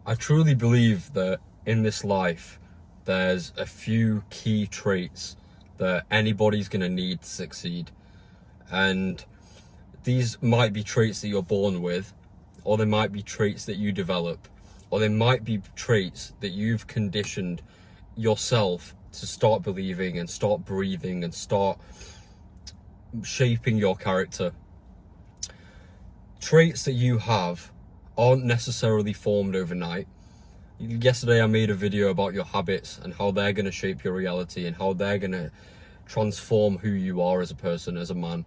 I truly believe that in this life, there's a few key traits that anybody's going to need to succeed. And these might be traits that you're born with, or they might be traits that you develop, or they might be traits that you've conditioned yourself to start believing and start breathing and start shaping your character. Traits that you have aren't necessarily formed overnight. Yesterday I made a video about your habits and how they're going to shape your reality and how they're going to transform who you are as a person, as a man,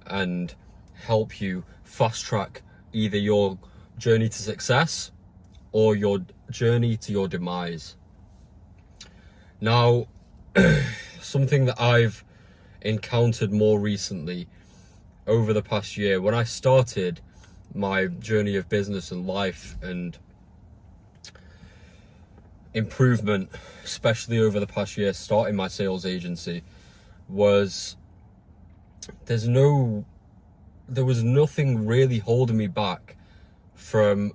and help you fast track either your journey to success or your journey to your demise. Now, something that I've encountered more recently over the past year, when I started my journey of business and life and improvement, especially over the past year, starting my sales agency, was there was nothing really holding me back from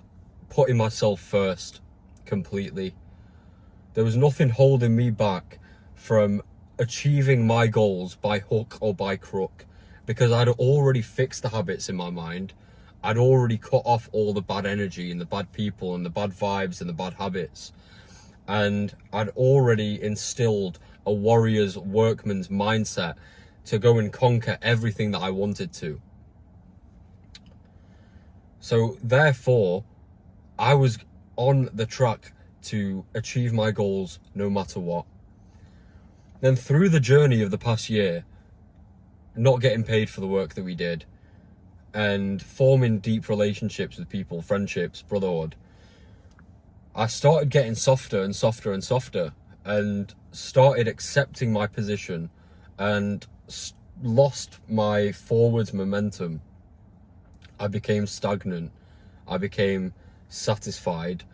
putting myself first completely. There was nothing holding me back from achieving my goals by hook or by crook, because I'd already fixed the habits in my mind. I'd already cut off all the bad energy and the bad people and the bad vibes and the bad habits. And I'd already instilled a warrior's, workman's mindset to go and conquer everything that I wanted to. So therefore, I was on the track to achieve my goals no matter what. Then through the journey of the past year, not getting paid for the work that we did, and forming deep relationships with people, friendships, brotherhood, I started getting softer and softer and softer, and started accepting my position and lost my forwards momentum. I became stagnant, I became satisfied,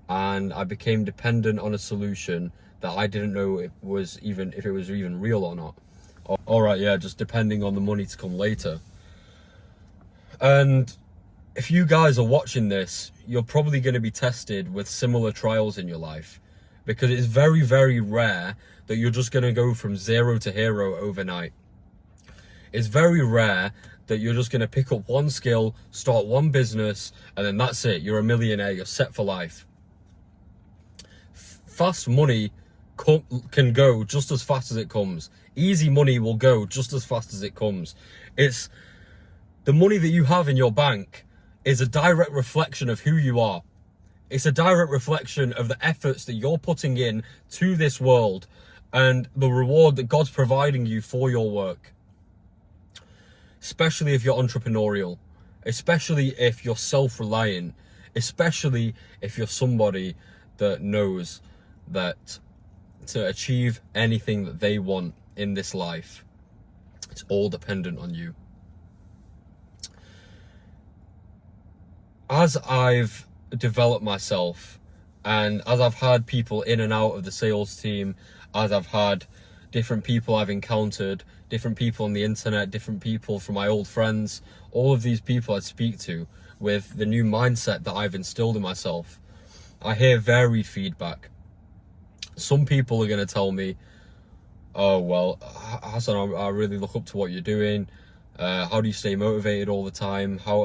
and I became dependent on a solution that I didn't know if it was even real or not. Alright, yeah, just depending on the money to come later. And if you guys are watching this, you're probably going to be tested with similar trials in your life, because it's very, very rare that you're just going to go from zero to hero overnight. It's very rare that you're just going to pick up one skill, start one business, and then that's it. You're a millionaire. You're set for life. Fast money can go just as fast as it comes. Easy money will go just as fast as it comes. It's the money that you have in your bank is a direct reflection of who you are. It's a direct reflection of the efforts that you're putting in to this world and the reward that God's providing you for your work. Especially if you're entrepreneurial, especially if you're self-reliant, especially if you're somebody that knows that to achieve anything that they want in this life, it's all dependent on you. As I've developed myself, and as I've had people in and out of the sales team, as I've had different people I've encountered, different people on the internet, different people from my old friends, all of these people I speak to with the new mindset that I've instilled in myself, I hear varied feedback. Some people are going to tell me, oh, well, Hassan, I really look up to what you're doing. How do you stay motivated all the time? How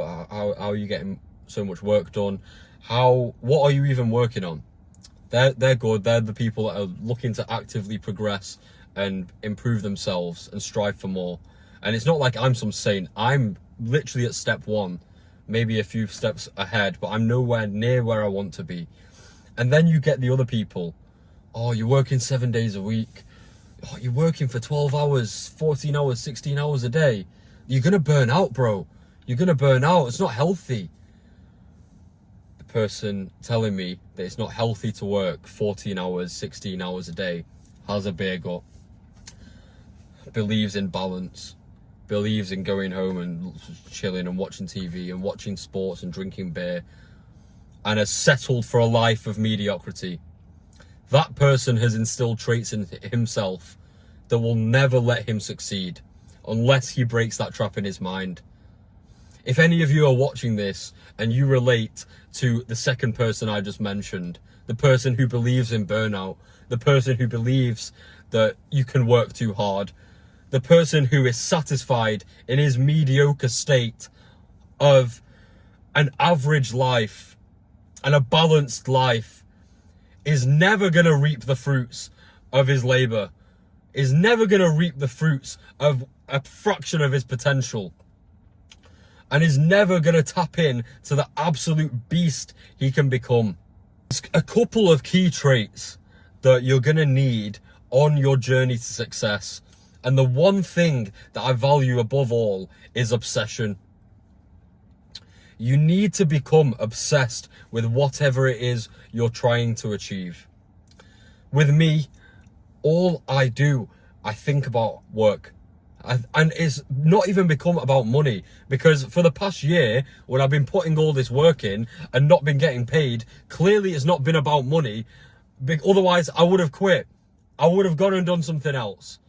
are you getting so much work done? What are you even working on? They're good. They're the people that are looking to actively progress and improve themselves and strive for more. And it's not like I'm some saint. I'm literally at step one, maybe a few steps ahead, but I'm nowhere near where I want to be. And then you get the other people. Oh, you're working 7 days a week. Oh, you're working for 12 hours, 14 hours, 16 hours a day. You're going to burn out, bro. You're going to burn out. It's not healthy. The person telling me that it's not healthy to work 14 hours, 16 hours a day has a beer gut, believes in balance, believes in going home and chilling and watching TV and watching sports and drinking beer, and has settled for a life of mediocrity. That person has instilled traits in himself that will never let him succeed unless he breaks that trap in his mind. If any of you are watching this and you relate to the second person I just mentioned, the person who believes in burnout, the person who believes that you can work too hard, the person who is satisfied in his mediocre state of an average life and a balanced life, is never going to reap the fruits of his labor, is never going to reap the fruits of a fraction of his potential, and is never going to tap in to the absolute beast he can become. There's a couple of key traits that you're going to need on your journey to success. And the one thing that I value above all is obsession. You need to become obsessed with whatever it is you're trying to achieve. With me, all I do, I think about work. And it's not even become about money, because for the past year, when I've been putting all this work in and not been getting paid, clearly it's not been about money. Otherwise, I would have quit. I would have gone and done something else.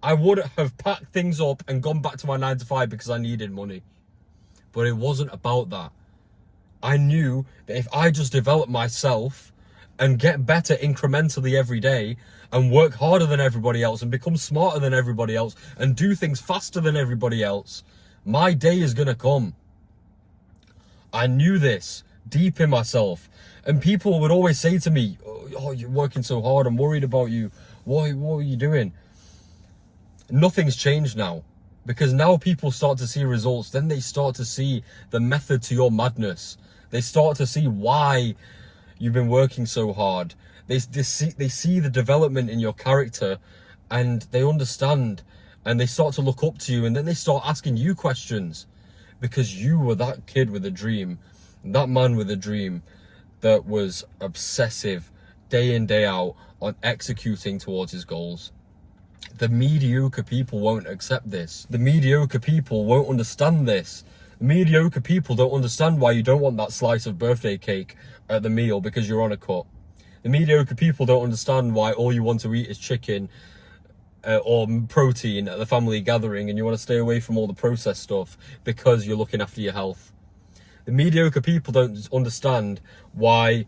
I would have packed things up and gone back to my 9 to 5 because I needed money. But it wasn't about that. I knew that if I just develop myself and get better incrementally every day and work harder than everybody else and become smarter than everybody else and do things faster than everybody else, my day is going to come. I knew this deep in myself. And people would always say to me, oh, you're working so hard, I'm worried about you. What are you doing? Nothing's changed now. Because now people start to see results, then they start to see the method to your madness. They start to see why you've been working so hard. They see the development in your character, and they understand, and they start to look up to you, and then they start asking you questions. Because you were that kid with a dream, that man with a dream that was obsessive day in, day out on executing towards his goals. The mediocre people won't accept this. The mediocre people won't understand this. The mediocre people don't understand why you don't want that slice of birthday cake at the meal because you're on a cut. The mediocre people don't understand why all you want to eat is chicken or protein at the family gathering, and you want to stay away from all the processed stuff because you're looking after your health. The mediocre people don't understand why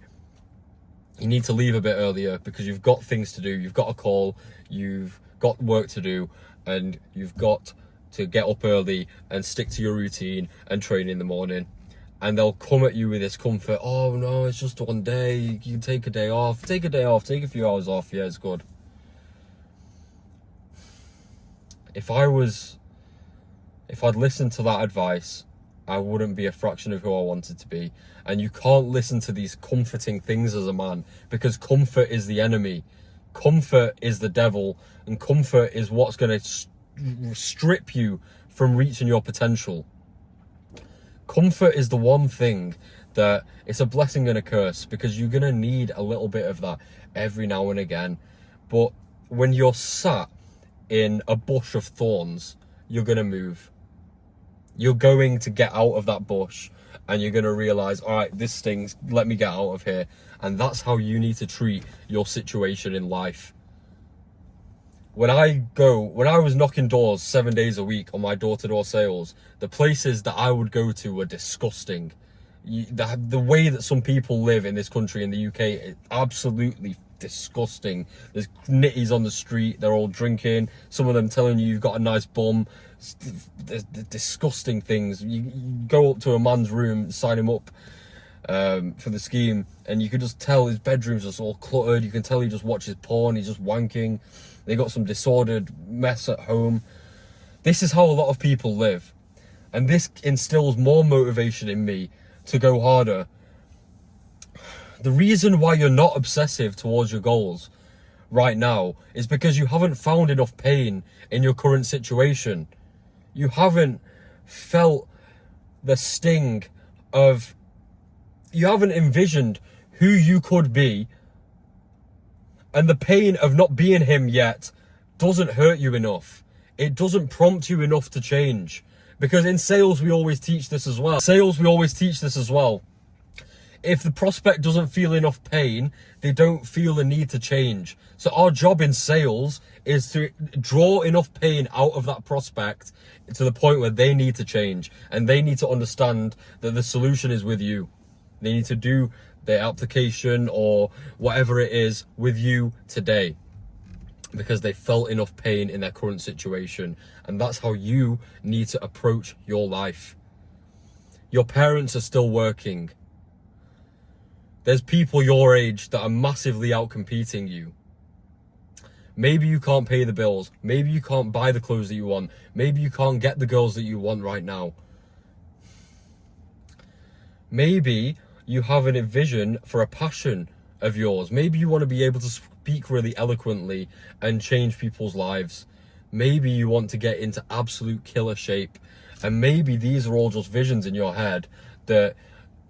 you need to leave a bit earlier because you've got things to do. You've got a call, you've got work to do, and you've got to get up early and stick to your routine and train in the morning. And they'll come at you with this comfort. Oh no, it's just one day. You can take a day off. Take a day off. Take a few hours off. Yeah, it's good. If I'd listened to that advice, I wouldn't be a fraction of who I wanted to be. And you can't listen to these comforting things as a man, because comfort is the enemy. Comfort is the devil, and comfort is what's going to strip you from reaching your potential. Comfort is the one thing that it's a blessing and a curse, because you're going to need a little bit of that every now and again. But when you're sat in a bush of thorns, you're going to move. You're going to get out of that bush, and you're going to realize, all right, this stings, let me get out of here. And that's how you need to treat your situation in life. When I was knocking doors 7 days a week on my door-to-door sales, the places that I would go to were disgusting. The way that some people live in this country, in the UK, is absolutely disgusting. There's nitties on the street, they're all drinking, some of them telling you you've got a nice bum. There's disgusting things. You go up to a man's room, sign him up for the scheme, and you can just tell his bedroom's just all cluttered. You can tell he just watches porn, he's just wanking. They got some disordered mess at home. This is how a lot of people live, and this instills more motivation in me to go harder. The reason why you're not obsessive towards your goals right now is because you haven't found enough pain in your current situation. You haven't felt the sting of, you haven't envisioned who you could be, and the pain of not being him yet doesn't hurt you enough. It doesn't prompt you enough to change. Because in sales, we always teach this as well. If the prospect doesn't feel enough pain, they don't feel the need to change. So our job in sales is to draw enough pain out of that prospect to the point where they need to change, and they need to understand that the solution is with you. They need to do their application or whatever it is with you today, because they felt enough pain in their current situation. And that's how you need to approach your life. Your parents are still working. There's people your age that are massively out competing you. Maybe you can't pay the bills. Maybe you can't buy the clothes that you want. Maybe you can't get the girls that you want right now. Maybe you have a vision for a passion of yours. Maybe you want to be able to speak really eloquently and change people's lives. Maybe you want to get into absolute killer shape. And maybe these are all just visions in your head that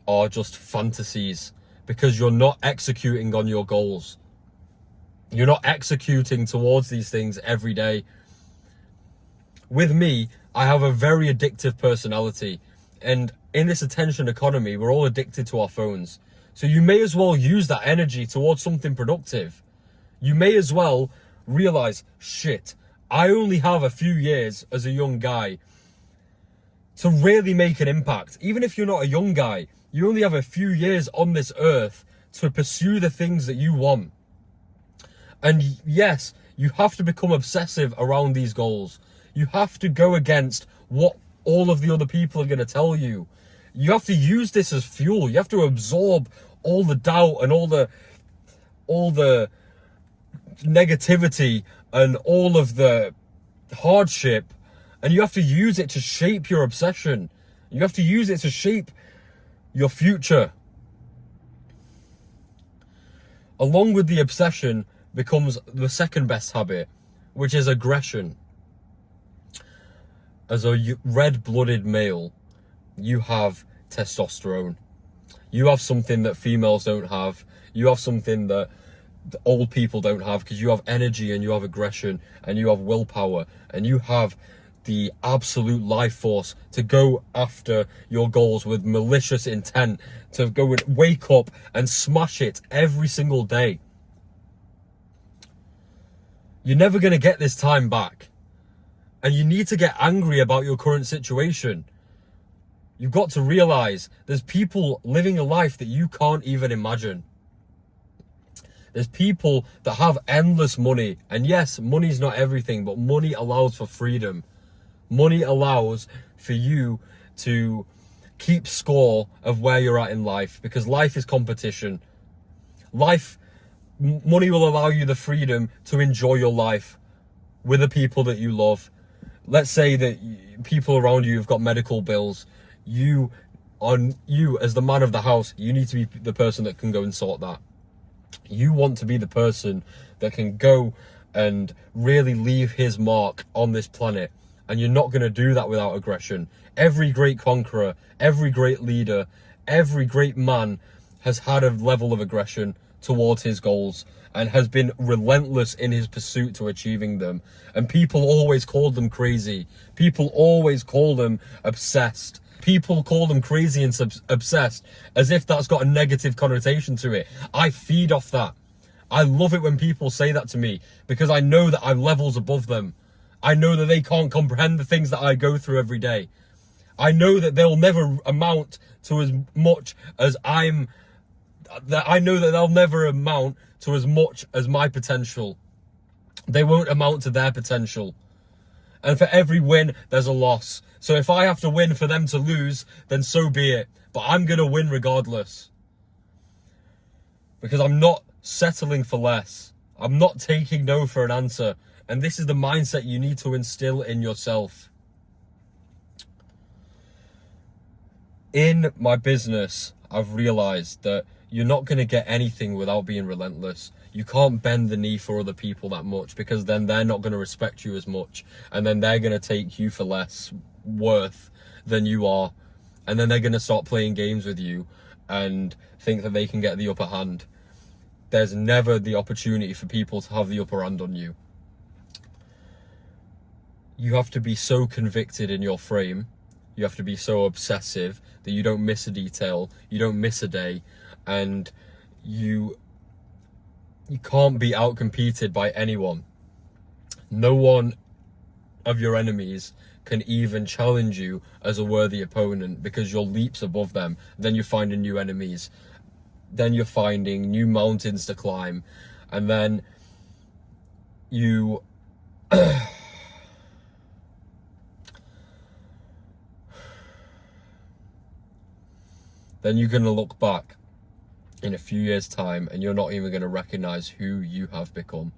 are just fantasies, because you're not executing on your goals. You're not executing towards these things every day. With me, I have a very addictive personality. And in this attention economy, we're all addicted to our phones. So you may as well use that energy towards something productive. You may as well realize, shit, I only have a few years as a young guy to really make an impact. Even if you're not a young guy, you only have a few years on this earth to pursue the things that you want. And yes, you have to become obsessive around these goals. You have to go against what all of the other people are going to tell you. You have to use this as fuel. You have to absorb all the doubt and all the negativity and all of the hardship, and you have to use it to shape your obsession. You have to use it to shape your future. Along with the obsession becomes the second best habit, which is aggression. As a red-blooded male, you have testosterone. You have something that females don't have. You have something that the old people don't have, because you have energy and you have aggression and you have willpower and you have the absolute life force to go after your goals with malicious intent, to go and wake up and smash it every single day. You're never going to get this time back. And you need to get angry about your current situation. You've got to realize there's people living a life that you can't even imagine. There's people that have endless money. And yes, money's not everything, but money allows for freedom. Money allows for you to keep score of where you're at in life, because life is competition. Money will allow you the freedom to enjoy your life with the people that you love. Let's say that people around you have got medical bills. You as the man of the house, you need to be the person that can go and sort that. You want to be the person that can go and really leave his mark on this planet. And you're not going to do that without aggression. Every great conqueror, every great leader, every great man has had a level of aggression towards his goals and has been relentless in his pursuit to achieving them. And people always called them crazy. People always call them obsessed. People call them crazy and obsessed as if that's got a negative connotation to it. I feed off that. I love it when people say that to me, because I know that I'm levels above them. I know that they can't comprehend the things that I go through every day. I know that they'll never amount to as much as I know that they'll never amount to as much as my potential. They won't amount to their potential. And for every win, there's a loss. So if I have to win for them to lose, then so be it. But I'm going to win regardless. Because I'm not settling for less. I'm not taking no for an answer. And this is the mindset you need to instill in yourself. In my business, I've realized that you're not going to get anything without being relentless. You can't bend the knee for other people that much, because then they're not going to respect you as much. And then they're going to take you for less worth than you are. And then they're going to start playing games with you and think that they can get the upper hand. There's never the opportunity for people to have the upper hand on you. You have to be so convicted in your frame. You have to be so obsessive that you don't miss a detail. You don't miss a day. and you can't be outcompeted by anyone. No one of your enemies can even challenge you as a worthy opponent, because you're leaps above them. Then you're finding new enemies, then you're finding new mountains to climb, and then you then you're going to look back in a few years' time and you're not even going to recognize who you have become.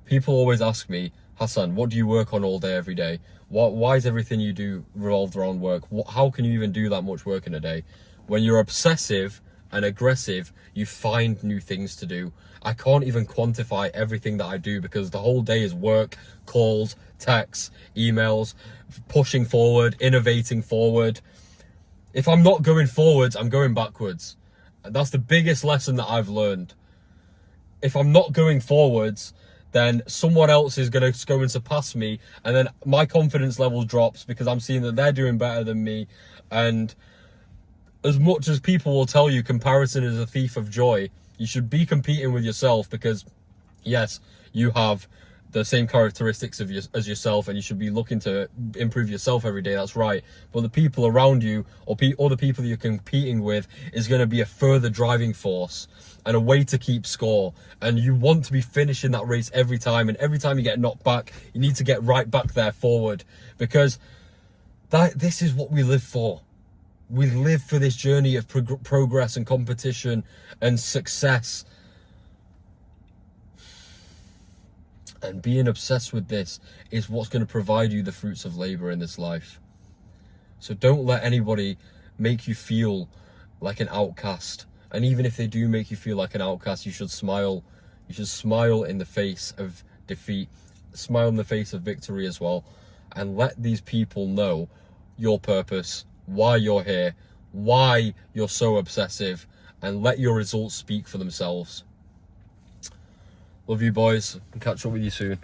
People always ask me, Hassan, what do you work on all day, every day? Why is everything you do revolved around work? How can you even do that much work in a day? When you're obsessive and aggressive, you find new things to do. I can't even quantify everything that I do, because the whole day is work, calls, texts, emails, pushing forward, innovating forward. If I'm not going forwards, I'm going backwards. That's the biggest lesson that I've learned. If I'm not going forwards, then someone else is going to go and surpass me, and then my confidence level drops because I'm seeing that they're doing better than me. And as much as people will tell you comparison is a thief of joy, you should be competing with yourself, because yes, you have the same characteristics as yourself, and you should be looking to improve yourself every day. That's right. But the people around you, or the people you're competing with, is going to be a further driving force and a way to keep score. And you want to be finishing that race every time. And every time you get knocked back, you need to get right back there forward, because this is what we live for. We live for this journey of progress and competition and success. And being obsessed with this is what's going to provide you the fruits of labor in this life. So don't let anybody make you feel like an outcast. And even if they do make you feel like an outcast, you should smile. You should smile in the face of defeat, smile in the face of victory as well. And let these people know your purpose, why you're here, why you're so obsessive, and let your results speak for themselves. Love you, boys, and catch up with you soon.